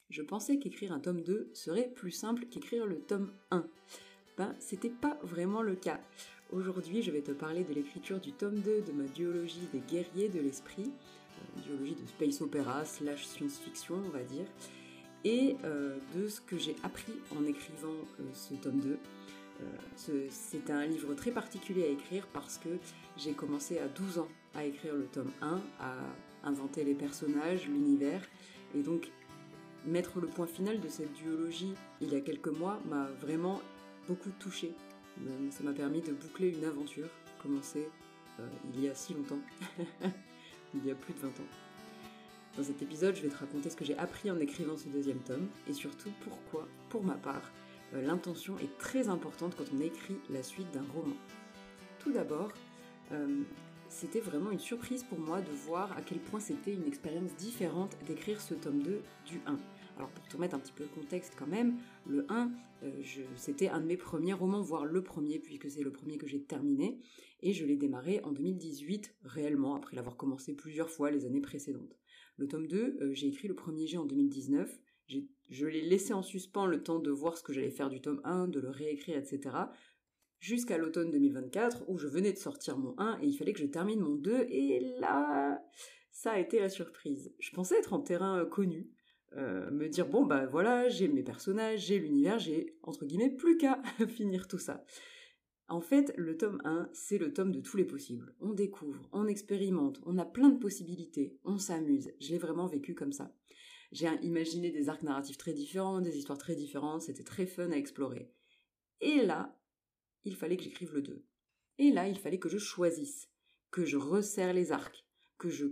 je pensais qu'écrire un tome 2 serait plus simple qu'écrire le tome 1. C'était pas vraiment le cas. Aujourd'hui, je vais te parler de l'écriture du tome 2 de ma duologie des guerriers de l'esprit, duologie de space opéra / science-fiction, on va dire, et de ce que j'ai appris en écrivant ce tome 2. C'est un livre très particulier à écrire parce que j'ai commencé à 12 ans à écrire le tome 1, à inventer les personnages, l'univers, et donc mettre le point final de cette duologie il y a quelques mois m'a vraiment beaucoup touchée. Ça m'a permis de boucler une aventure commencée il y a si longtemps, il y a plus de 20 ans. Dans cet épisode, je vais te raconter ce que j'ai appris en écrivant ce deuxième tome, et surtout pourquoi, pour ma part, l'intention est très importante quand on écrit la suite d'un roman. Tout d'abord, c'était vraiment une surprise pour moi de voir à quel point c'était une expérience différente d'écrire ce tome 2 du 1. Alors pour te remettre un petit peu le contexte quand même, le 1, c'était un de mes premiers romans, voire le premier, puisque c'est le premier que j'ai terminé, et je l'ai démarré en 2018, réellement, après l'avoir commencé plusieurs fois les années précédentes. Le tome 2, j'ai écrit le premier jet en 2019, je l'ai laissé en suspens le temps de voir ce que j'allais faire du tome 1, de le réécrire, etc., jusqu'à l'automne 2024, où je venais de sortir mon 1, et il fallait que je termine mon 2, et là, ça a été la surprise. Je pensais être en terrain connu, me dire, bon bah voilà, j'ai mes personnages, j'ai l'univers, j'ai, entre guillemets, plus qu'à finir tout ça. En fait, le tome 1, c'est le tome de tous les possibles. On découvre, on expérimente, on a plein de possibilités, on s'amuse. Je l'ai vraiment vécu comme ça. J'ai imaginé des arcs narratifs très différents, des histoires très différentes, c'était très fun à explorer. Et là, il fallait que j'écrive le 2. Et là, il fallait que je choisisse, que je resserre les arcs, que je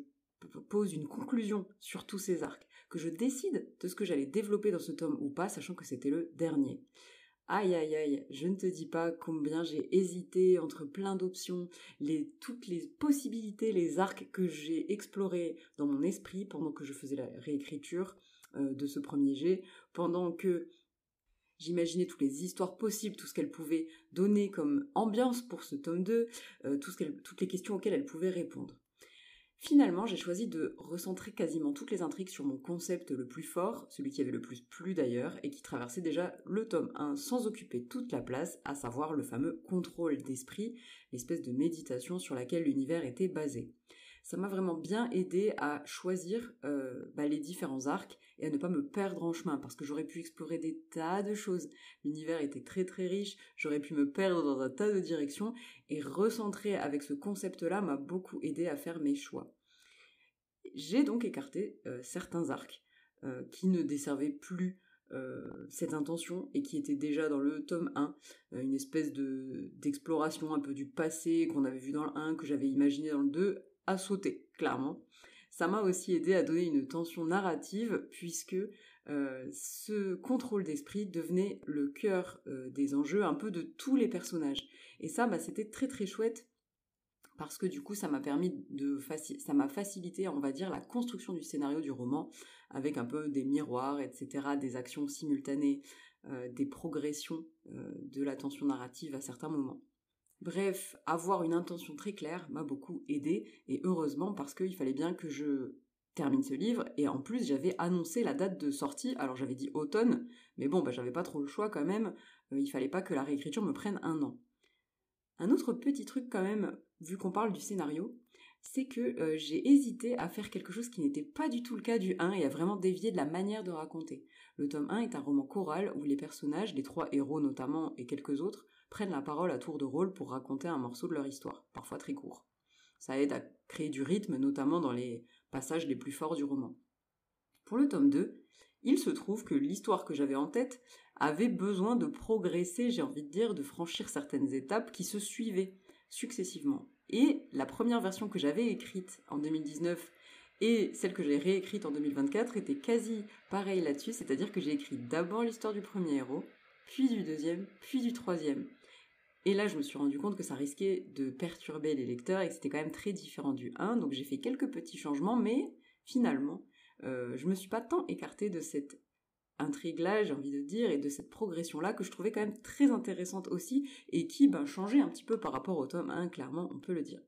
pose une conclusion sur tous ces arcs, que je décide de ce que j'allais développer dans ce tome ou pas, sachant que c'était le dernier. Aïe aïe aïe, je ne te dis pas combien j'ai hésité entre plein d'options, toutes les possibilités, les arcs que j'ai explorés dans mon esprit pendant que je faisais la réécriture de ce premier jet, pendant que j'imaginais toutes les histoires possibles, tout ce qu'elle pouvait donner comme ambiance pour ce tome 2, toutes les questions auxquelles elle pouvait répondre. Finalement, j'ai choisi de recentrer quasiment toutes les intrigues sur mon concept le plus fort, celui qui avait le plus plu d'ailleurs, et qui traversait déjà le tome 1 sans occuper toute la place, à savoir le fameux contrôle d'esprit, l'espèce de méditation sur laquelle l'univers était basé. Ça m'a vraiment bien aidé à choisir les différents arcs et à ne pas me perdre en chemin, parce que j'aurais pu explorer des tas de choses. L'univers était très très riche, j'aurais pu me perdre dans un tas de directions, et recentrer avec ce concept-là m'a beaucoup aidé à faire mes choix. J'ai donc écarté certains arcs qui ne desservaient plus cette intention et qui étaient déjà dans le tome 1, une espèce d'exploration un peu du passé qu'on avait vu dans le 1, que j'avais imaginé dans le 2, à sauter, clairement. Ça m'a aussi aidé à donner une tension narrative, puisque ce contrôle d'esprit devenait le cœur des enjeux, un peu de tous les personnages. Et ça, c'était très très chouette, parce que du coup, ça m'a facilité, on va dire, la construction du scénario du roman, avec un peu des miroirs, etc., des actions simultanées, des progressions de la tension narrative à certains moments. Bref, avoir une intention très claire m'a beaucoup aidé, et heureusement, parce qu'il fallait bien que je termine ce livre, et en plus j'avais annoncé la date de sortie, alors j'avais dit automne, mais bon, j'avais pas trop le choix quand même, il fallait pas que la réécriture me prenne 1 an. Un autre petit truc quand même, vu qu'on parle du scénario, c'est que j'ai hésité à faire quelque chose qui n'était pas du tout le cas du 1 et à vraiment dévier de la manière de raconter. Le tome 1 est un roman choral où les personnages, les 3 héros notamment et quelques autres, prennent la parole à tour de rôle pour raconter un morceau de leur histoire, parfois très court. Ça aide à créer du rythme, notamment dans les passages les plus forts du roman. Pour le tome 2, il se trouve que l'histoire que j'avais en tête avait besoin de progresser, j'ai envie de dire, de franchir certaines étapes qui se suivaient successivement. Et la première version que j'avais écrite en 2019 et celle que j'ai réécrite en 2024 étaient quasi pareilles là-dessus, c'est-à-dire que j'ai écrit d'abord l'histoire du premier héros, puis du deuxième, puis du troisième. Et là, je me suis rendu compte que ça risquait de perturber les lecteurs et que c'était quand même très différent du 1, donc j'ai fait quelques petits changements, mais finalement, je me suis pas tant écartée de cette intrigue-là, j'ai envie de dire, et de cette progression-là que je trouvais quand même très intéressante aussi, et qui changeait un petit peu par rapport au tome 1, clairement, on peut le dire.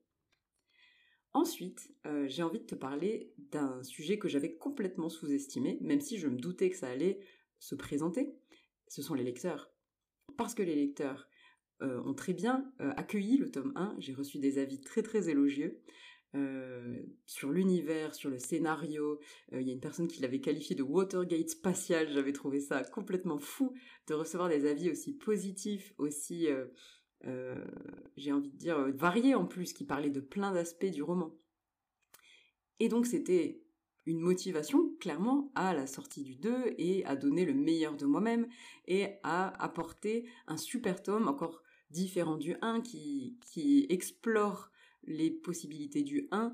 Ensuite, j'ai envie de te parler d'un sujet que j'avais complètement sous-estimé, même si je me doutais que ça allait se présenter. Ce sont les lecteurs. Parce que les lecteurs ont très bien accueilli le tome 1, j'ai reçu des avis très très élogieux. Sur l'univers, sur le scénario, il y a une personne qui l'avait qualifié de Watergate spatial, j'avais trouvé ça complètement fou de recevoir des avis aussi positifs, aussi, j'ai envie de dire, variés en plus, qui parlaient de plein d'aspects du roman. Et donc c'était une motivation, clairement, à la sortie du 2 et à donner le meilleur de moi-même et à apporter un super tome encore différent du 1 qui explore les possibilités du 1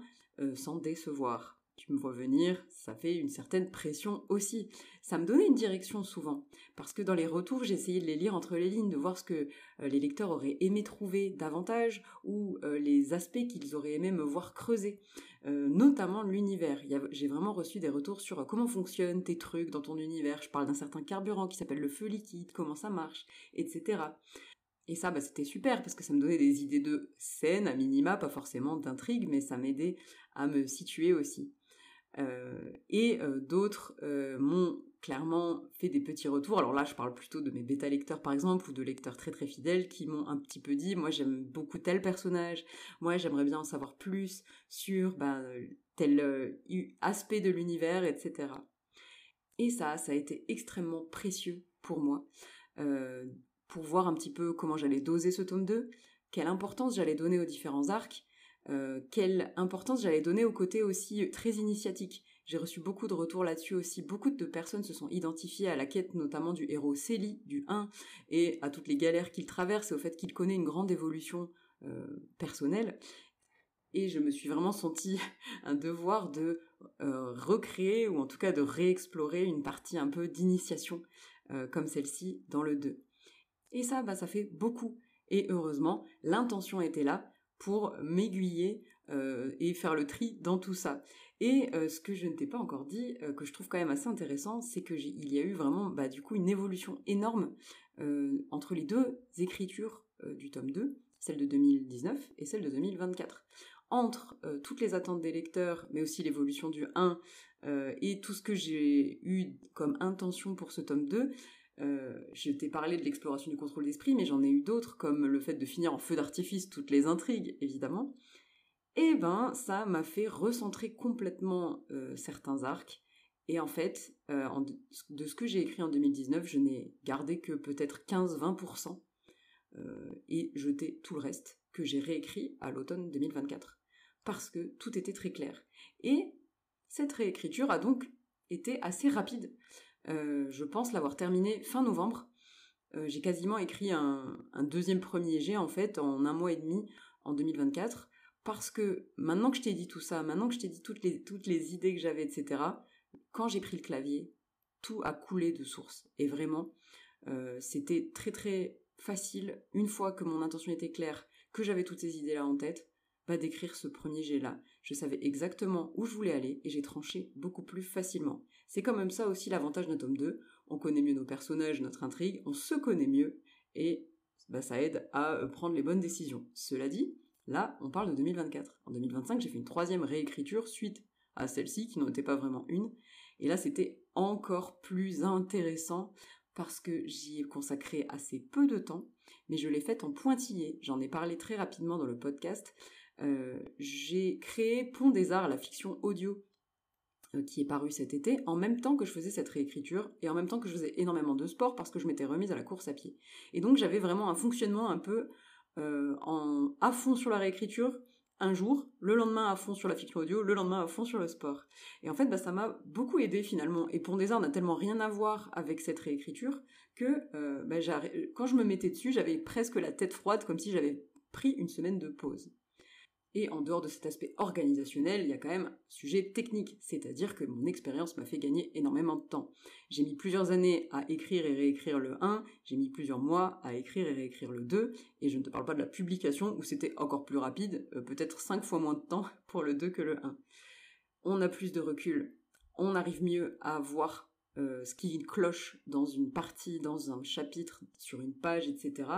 sans décevoir. Tu me vois venir, ça fait une certaine pression aussi. Ça me donnait une direction souvent, parce que dans les retours, j'essayais de les lire entre les lignes, de voir ce que les lecteurs auraient aimé trouver davantage, ou les aspects qu'ils auraient aimé me voir creuser. Notamment l'univers. J'ai vraiment reçu des retours sur comment fonctionnent tes trucs dans ton univers. Je parle d'un certain carburant qui s'appelle le feu liquide, comment ça marche, etc. Et ça, c'était super parce que ça me donnait des idées de scène, à minima, pas forcément d'intrigue, mais ça m'aidait à me situer aussi. D'autres m'ont clairement fait des petits retours. Alors là, je parle plutôt de mes bêta-lecteurs, par exemple, ou de lecteurs très très fidèles qui m'ont un petit peu dit « Moi, j'aime beaucoup tel personnage. Moi, j'aimerais bien en savoir plus sur tel aspect de l'univers, etc. » Et ça a été extrêmement précieux pour moi, pour voir un petit peu comment j'allais doser ce tome 2, quelle importance j'allais donner aux différents arcs, quelle importance j'allais donner au côté aussi très initiatique. J'ai reçu beaucoup de retours là-dessus aussi. Beaucoup de personnes se sont identifiées à la quête notamment du héros Célie, du 1, et à toutes les galères qu'il traverse et au fait qu'il connaît une grande évolution personnelle. Et je me suis vraiment sentie un devoir de recréer, ou en tout cas de réexplorer une partie un peu d'initiation comme celle-ci dans le 2. Et ça fait beaucoup. Et heureusement, l'intention était là pour m'aiguiller et faire le tri dans tout ça. Et ce que je ne t'ai pas encore dit, que je trouve quand même assez intéressant, c'est qu'il y a eu vraiment du coup une évolution énorme entre les deux écritures du tome 2, celle de 2019 et celle de 2024. Entre toutes les attentes des lecteurs, mais aussi l'évolution du 1 et tout ce que j'ai eu comme intention pour ce tome 2, je t'ai parlé de l'exploration du contrôle d'esprit, mais j'en ai eu d'autres, comme le fait de finir en feu d'artifice toutes les intrigues, évidemment. Et ça m'a fait recentrer complètement certains arcs. Et en fait, de ce que j'ai écrit en 2019, je n'ai gardé que peut-être 15-20%, et jeté tout le reste que j'ai réécrit à l'automne 2024. Parce que tout était très clair. Et cette réécriture a donc été assez rapide. Je pense l'avoir terminé fin novembre. J'ai quasiment écrit un deuxième premier jet en fait en 1 mois et demi en 2024, parce que maintenant que je t'ai dit tout ça, maintenant que je t'ai dit toutes les idées que j'avais, etc., quand j'ai pris le clavier, tout a coulé de source. Et vraiment, c'était très très facile, une fois que mon intention était claire, que j'avais toutes ces idées-là en tête, d'écrire ce premier jet-là. Je savais exactement où je voulais aller et j'ai tranché beaucoup plus facilement. C'est quand même ça aussi l'avantage d'un tome 2. On connaît mieux nos personnages, notre intrigue, on se connaît mieux et ça aide à prendre les bonnes décisions. Cela dit, là, on parle de 2024. En 2025, j'ai fait une 3e réécriture suite à celle-ci, qui n'en était pas vraiment une. Et là, c'était encore plus intéressant parce que j'y ai consacré assez peu de temps, mais je l'ai faite en pointillé. J'en ai parlé très rapidement dans le podcast. J'ai créé Pont des Arts, la fiction audio qui est parue cet été, en même temps que je faisais cette réécriture, et en même temps que je faisais énormément de sport, parce que je m'étais remise à la course à pied. Et donc j'avais vraiment un fonctionnement un peu à fond sur la réécriture, un jour, le lendemain à fond sur la fiction audio, le lendemain à fond sur le sport. Et en fait, ça m'a beaucoup aidé finalement. Et Pont des Arts n'a tellement rien à voir avec cette réécriture que quand je me mettais dessus, j'avais presque la tête froide, comme si j'avais pris une semaine de pause. Et en dehors de cet aspect organisationnel, il y a quand même un sujet technique, c'est-à-dire que mon expérience m'a fait gagner énormément de temps. J'ai mis plusieurs années à écrire et réécrire le 1, j'ai mis plusieurs mois à écrire et réécrire le 2, et je ne te parle pas de la publication où c'était encore plus rapide, peut-être 5 fois moins de temps pour le 2 que le 1. On a plus de recul, on arrive mieux à voir ce qui cloche dans une partie, dans un chapitre, sur une page, etc.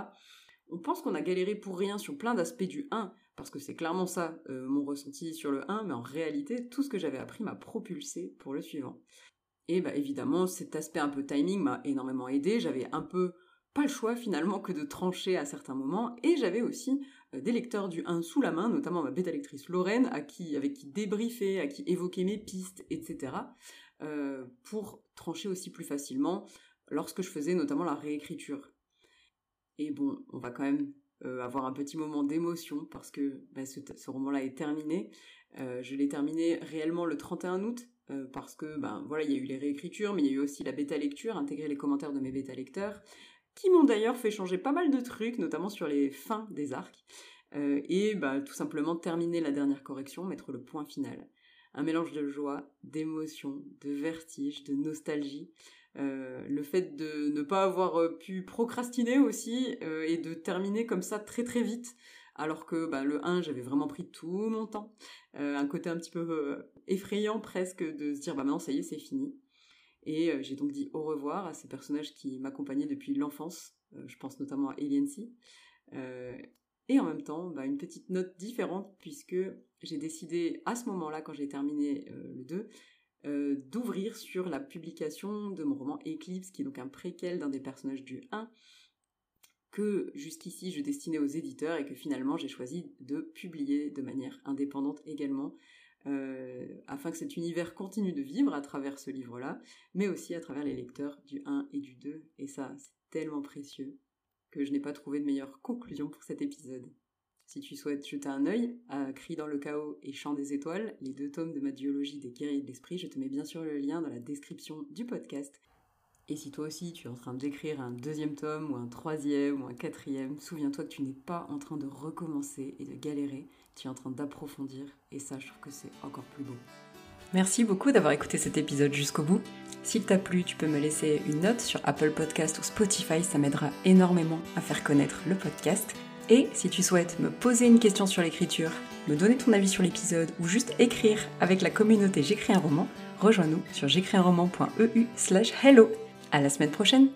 On pense qu'on a galéré pour rien sur plein d'aspects du 1, parce que c'est clairement ça mon ressenti sur le 1, mais en réalité, tout ce que j'avais appris m'a propulsé pour le suivant. Et évidemment, cet aspect un peu timing m'a énormément aidé, j'avais un peu pas le choix finalement que de trancher à certains moments, et j'avais aussi des lecteurs du 1 sous la main, notamment ma bêta lectrice Lorraine, avec qui débriefer, à qui évoquer mes pistes, etc., pour trancher aussi plus facilement lorsque je faisais notamment la réécriture. Et bon, on va quand même avoir un petit moment d'émotion parce que ce roman-là est terminé. Je l'ai terminé réellement le 31 août parce que voilà, il y a eu les réécritures, mais il y a eu aussi la bêta lecture, intégrer les commentaires de mes bêta lecteurs, qui m'ont d'ailleurs fait changer pas mal de trucs, notamment sur les fins des arcs, et tout simplement terminer la dernière correction, mettre le point final. Un mélange de joie, d'émotion, de vertige, de nostalgie. Le fait de ne pas avoir pu procrastiner aussi et de terminer comme ça très très vite, alors que le 1, j'avais vraiment pris tout mon temps. Un côté un petit peu effrayant presque de se dire maintenant ça y est, c'est fini. Et j'ai donc dit au revoir à ces personnages qui m'accompagnaient depuis l'enfance. Je pense notamment à Eliency. Et en même temps, une petite note différente, puisque j'ai décidé à ce moment-là, quand j'ai terminé le 2, d'ouvrir sur la publication de mon roman Eclipse, qui est donc un préquel d'un des personnages du 1, que jusqu'ici je destinais aux éditeurs et que finalement j'ai choisi de publier de manière indépendante également, afin que cet univers continue de vivre à travers ce livre-là, mais aussi à travers les lecteurs du 1 et du 2, et ça, c'est tellement précieux que je n'ai pas trouvé de meilleure conclusion pour cet épisode. Si tu souhaites jeter un œil à Cris dans le chaos et Chant des étoiles, les 2 tomes de ma duologie des guerriers de l'esprit, je te mets bien sûr le lien dans la description du podcast. Et si toi aussi tu es en train d'écrire un 2e tome, ou un 3e, ou un 4e, souviens-toi que tu n'es pas en train de recommencer et de galérer, tu es en train d'approfondir, et ça, je trouve que c'est encore plus beau. Merci beaucoup d'avoir écouté cet épisode jusqu'au bout. S'il t'a plu, tu peux me laisser une note sur Apple Podcast ou Spotify, ça m'aidera énormément à faire connaître le podcast. Et si tu souhaites me poser une question sur l'écriture, me donner ton avis sur l'épisode ou juste écrire avec la communauté J'écris un roman, rejoins-nous sur j'écrisunroman.eu/hello. À la semaine prochaine!